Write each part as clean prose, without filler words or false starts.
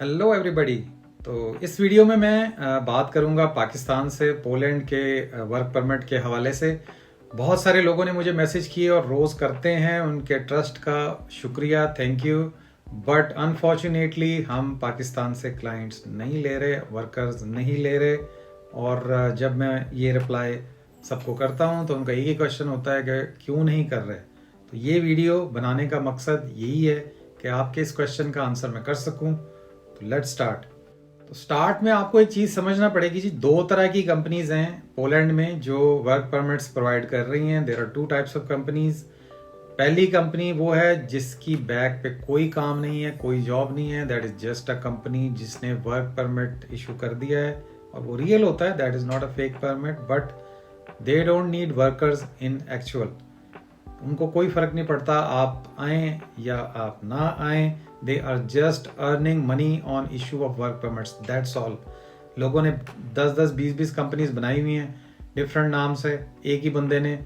Hello everybody. तो इस video में मैं बात करूंगा पाकिस्तान से पोलैंड के वर्क परमिट के हवाले से। बहुत सारे लोगों ने मुझे मैसेज किए और रोज़ करते हैं, उनके ट्रस्ट का शुक्रिया, थैंक यू। बट अनफॉर्चुनेटली हम पाकिस्तान से क्लाइंट्स नहीं ले रहे, वर्कर्स नहीं ले रहे। और जब मैं ये रिप्लाई सबको करता हूँ तो उनका एक ही क्वेश्चन होता है कि क्यों नहीं कर रहे। तो ये वीडियो बनाने का मकसद यही है कि आपके इस क्वेश्चन का आंसर मैं कर सकूँ। तो लेट्स स्टार्ट। तो स्टार्ट में आपको एक चीज़ समझना पड़ेगी जी, दो तरह की कंपनीज हैं पोलैंड में जो वर्क परमिट्स प्रोवाइड कर रही हैं। There are two types of companies. पहली कंपनी वो है जिसकी बैक पे कोई काम नहीं है, कोई जॉब नहीं है। That is just a company जिसने वर्क परमिट इशू कर दिया है और वो रियल होता है। That is not a fake permit, but they don't need workers in actual. उनको कोई फर्क नहीं पड़ता आप आए या आप ना आए। They are just earning money on issue of work permits, that's all. लोगों ने 10-10, 20-20 कंपनीज बनाई हुई हैं डिफरेंट नाम से, एक ही बंदे ने,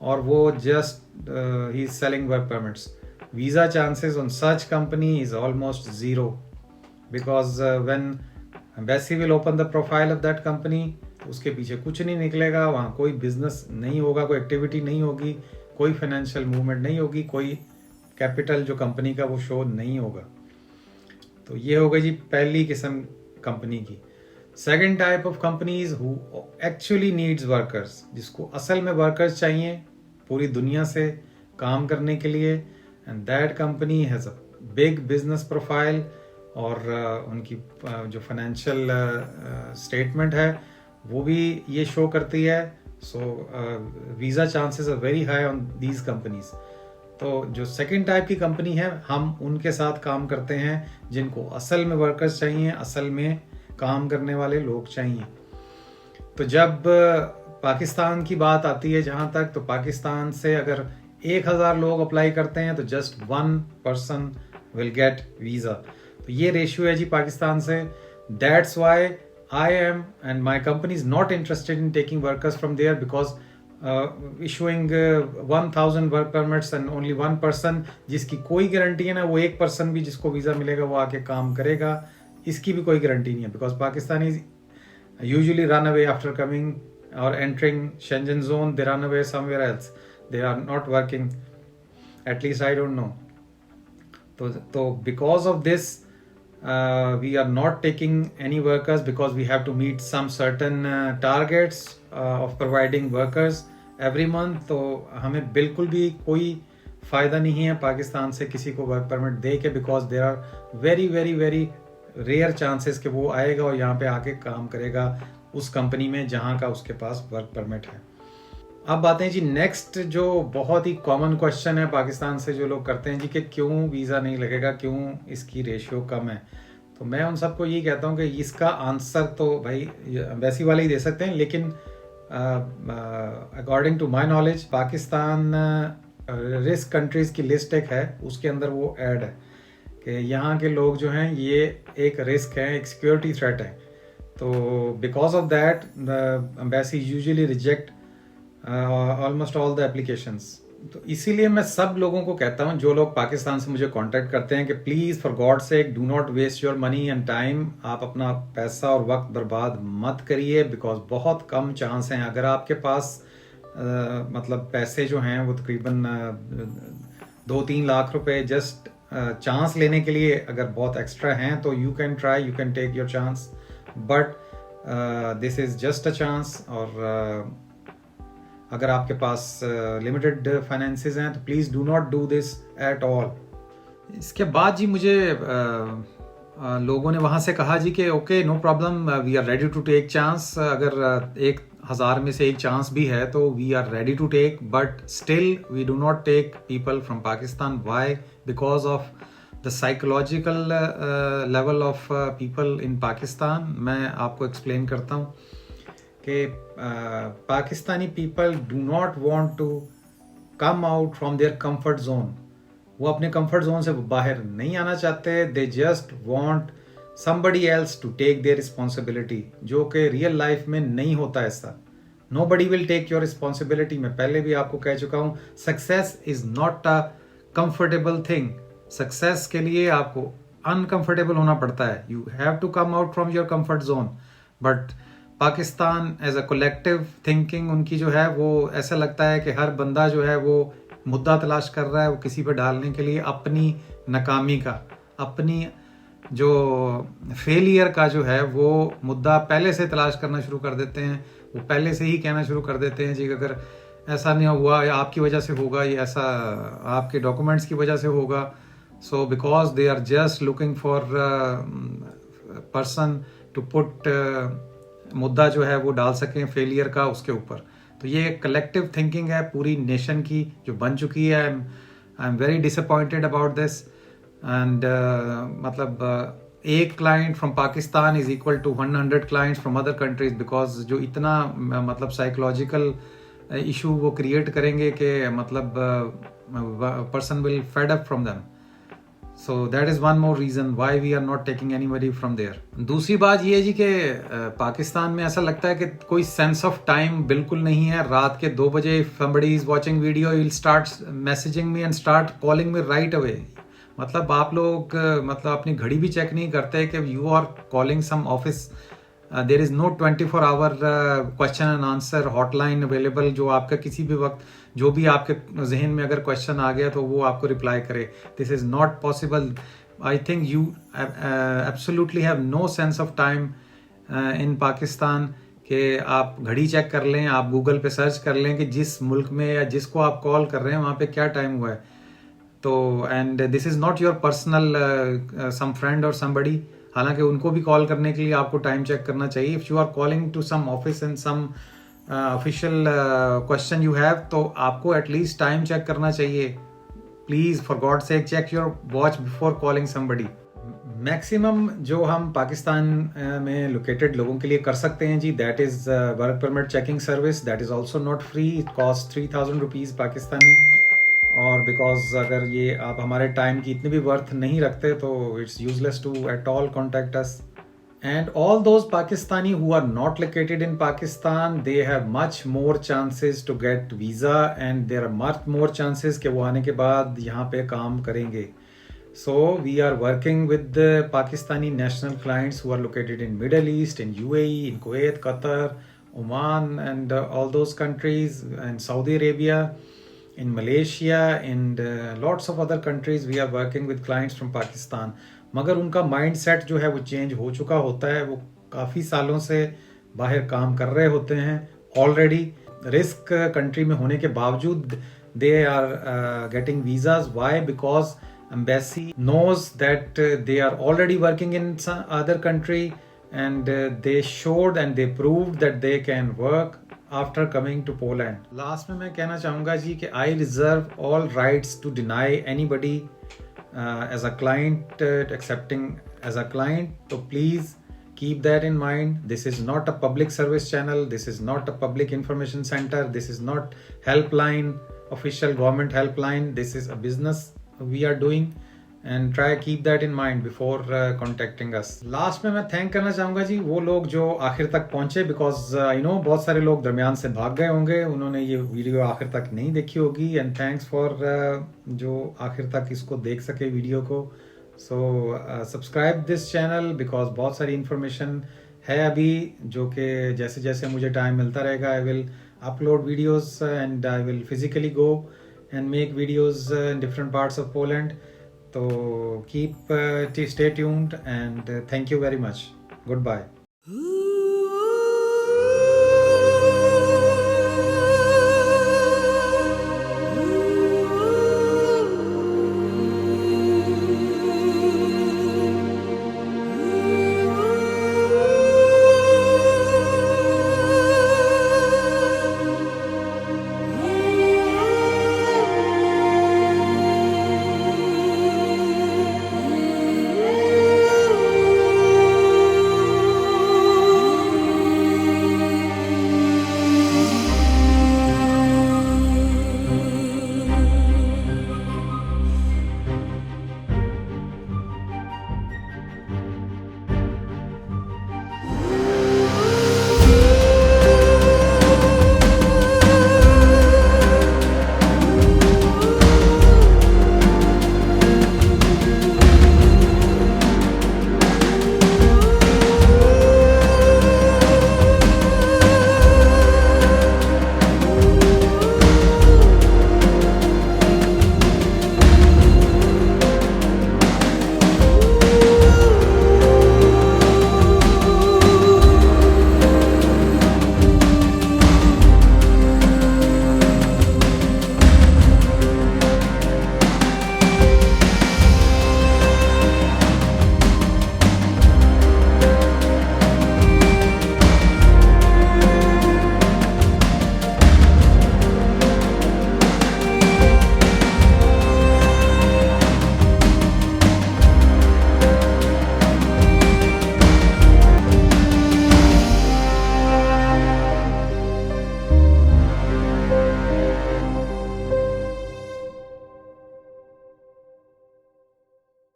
और वो just he is selling work permits. Visa chances on such company is almost zero because when embassy will open the profile of that company, उसके पीछे कुछ नहीं निकलेगा, वहाँ कोई बिजनेस नहीं होगा, कोई एक्टिविटी नहीं होगी, कोई फाइनेंशियल मूवमेंट नहीं होगी, कोई कैपिटल जो कंपनी का वो शो नहीं होगा। तो ये हो गई जी पहली किस्म कंपनी की। Second type of companies who actually needs workers, जिसको असल में वर्कर्स चाहिए पूरी दुनिया से काम करने के लिए, and that company has a big business profile और उनकी जो फाइनेंशियल स्टेटमेंट है वो भी ये शो करती है। So visa chances are very high on these companies. तो जो सेकंड टाइप की कंपनी है, हम उनके साथ काम करते हैं जिनको असल में वर्कर्स चाहिए, असल में काम करने वाले लोग चाहिए। तो जब पाकिस्तान की बात आती है जहाँ तक, तो पाकिस्तान से अगर 1000 लोग अप्लाई करते हैं तो just 1 person will get visa. तो ये रेशियो है जी पाकिस्तान से। That's why I am and my company is not interested in taking workers from there because issuing 1000 work permits and only 1 person जिसकी कोई गारंटी है ना, वो एक पर्सन भी जिसको वीज़ा मिलेगा वो आके काम करेगा, इसकी भी कोई गारंटी नहीं है। Because Pakistanis usually run away after coming or entering Schengen zone, they run away somewhere else, they are not working, at least I don't know. तो because of this we are not taking any workers because we have to meet some certain targets of providing workers every month. तो हमें बिल्कुल भी कोई फ़ायदा नहीं है पाकिस्तान से किसी को वर्क परमिट दे के, because there are very very very rare chances कि वो आएगा और यहाँ पे आके काम करेगा उस कंपनी में जहाँ का उसके पास वर्क परमिट है। अब बातें हैं जी नेक्स्ट, जो बहुत ही कॉमन क्वेश्चन है पाकिस्तान से जो लोग करते हैं जी कि क्यों वीज़ा नहीं लगेगा, क्यों इसकी रेशियो कम है। तो मैं उन सबको यही कहता हूँ कि इसका आंसर तो भाई एम्बेसी वाले ही दे सकते हैं, लेकिन according to my knowledge Pakistan risk countries की लिस्ट एक है, उसके अंदर वो ऐड है कि यहाँ के लोग जो हैं ये एक रिस्क है, एक सिक्योरिटी थ्रेट है। तो because of that the embassy usually reject almost all the applications. तो इसीलिए मैं सब लोगों को कहता हूँ जो लोग पाकिस्तान से मुझे कांटेक्ट करते हैं कि please for God sake do not waste your money and time. आप अपना पैसा और वक्त बर्बाद मत करिए, बिकॉज बहुत कम चांस हैं। अगर आपके पास मतलब पैसे जो हैं वो तकरीबन 2-3 लाख रुपए जस्ट चांस लेने के लिए अगर बहुत एक्स्ट्रा हैं तो you can try, you can take your chance, but this is just a chance. और अगर आपके पास लिमिटेड फाइनेंसेस हैं तो please do not do this at all. इसके बाद जी मुझे लोगों ने वहाँ से कहा जी कि okay no problem, we are ready to take chance. अगर 1000 में से एक चांस भी है तो we are ready to take, but still we do not take people from Pakistan. Why? Because of the psychological level of people in Pakistan. मैं आपको explain करता हूँ कि Pakistani people do not want to come out from their comfort zone. वो अपने comfort zone से बाहर नहीं आना चाहते। They just want somebody else to take their responsibility, जो कि रियल लाइफ में नहीं होता ऐसा। Nobody will take your responsibility. मैं पहले भी आपको कह चुका हूँ, success is not a comfortable thing. Success के लिए आपको अनकंफर्टेबल होना पड़ता है, you have to come out from your comfort zone. But Pakistan as a collective thinking उनकी जो है वो ऐसा लगता है कि हर बंदा जो है वो मुद्दा तलाश कर रहा है वो किसी पर डालने के लिए, अपनी नाकामी का, अपनी जो फेलियर का जो है वो मुद्दा पहले से तलाश करना शुरू कर देते हैं। वो पहले से ही कहना शुरू कर देते हैं जी अगर ऐसा नहीं हुआ या आपकी वजह से होगा, या ऐसा आपके डॉक्यूमेंट्स की वजह से होगा। So because they are just looking for person to put मुद्दा जो है वो डाल सकें फेलियर का उसके ऊपर। तो ये कलेक्टिव थिंकिंग है पूरी नेशन की जो बन चुकी है। I am very disappointed about this and एक client from Pakistan is equal to 100 clients from other countries, because जो इतना मतलब साइकोलॉजिकल इशू वो क्रिएट करेंगे कि मतलब person will fed up from them. So that is one more reason why we are not taking anybody from there. दूसरी बात ये है जी कि पाकिस्तान में ऐसा लगता है कि कोई सेंस ऑफ टाइम बिल्कुल नहीं है। रात के 2 बजे somebody is watching video, he will start messaging me and start calling me right away। मतलब आप लोग मतलब अपनी घड़ी भी चेक नहीं करते कि you are calling some office, there is no 24 hour question and answer hotline available जो आपका किसी भी वक्त जो भी आपके जहन में अगर क्वेश्चन आ गया तो वो आपको रिप्लाई करे। This is not possible. I think you absolutely have no sense of time in Pakistan कि आप घड़ी चेक कर लें, आप गूगल पे सर्च कर लें कि जिस मुल्क में या जिसको आप कॉल कर रहे हैं वहाँ पे क्या टाइम हुआ है। तो and this is not your personal some friend और समबडी, हालांकि उनको भी कॉल करने के लिए आपको टाइम चेक करना चाहिए। If you are calling to some office and some official question you have, तो आपको एटलीस्ट टाइम चेक करना चाहिए। Please for God sake check your watch before calling somebody. Maximum जो हम पाकिस्तान में लोकेटेड लोगों के लिए कर सकते हैं जी, that is work permit checking service. That is also not free, it cost 3000 rupees Pakistani. और बिकॉज अगर ये आप हमारे टाइम की इतनी भी वर्थ नहीं रखते तो it's useless to at all contact us. And all those Pakistani who are not located in Pakistan, they have much more chances to get visa and there are much more chances कि वो आने के बाद यहाँ पे काम करेंगे। So we are working with the Pakistani national clients who are located in Middle East, in UAE, in Kuwait, Qatar, Oman, and all those countries, and Saudi Arabia, in Malaysia, and lots of other countries. We are working with clients from Pakistan. मगर उनका mindset जो है वो change हो चुका होता है। वो काफ़ी सालों से बाहर काम कर रहे होते हैं already, risk country में होने के बावजूद they are getting visas. Why? Because embassy knows that they are already working in some other country, and they showed and they proved that they can work after coming to Poland. Last में मैं कहना चाहूँगा जी कि I reserve all rights to deny anybody as a client accepting as a client. So please keep that in mind. This is not a public service channel. This is not a public information center. This is not helpline, official government helpline. This is a business we are doing, and try keep that in mind before contacting us. Last में मैं thank करना चाहूँगा जी वो लोग जो आखिर तक पहुँचे, बिकॉज आई नो बहुत सारे लोग दरमियान से भाग गए होंगे, उन्होंने ये वीडियो आखिर तक नहीं देखी होगी। एंड थैंक्स फॉर जो आखिर तक इसको देख सके वीडियो को। So subscribe this channel because बहुत सारी इन्फॉर्मेशन है अभी जो कि जैसे जैसे मुझे टाइम मिलता रहेगा I will upload videos and I will physically go and make videos in different parts of Poland. So keep stay tuned and thank you very much. Goodbye.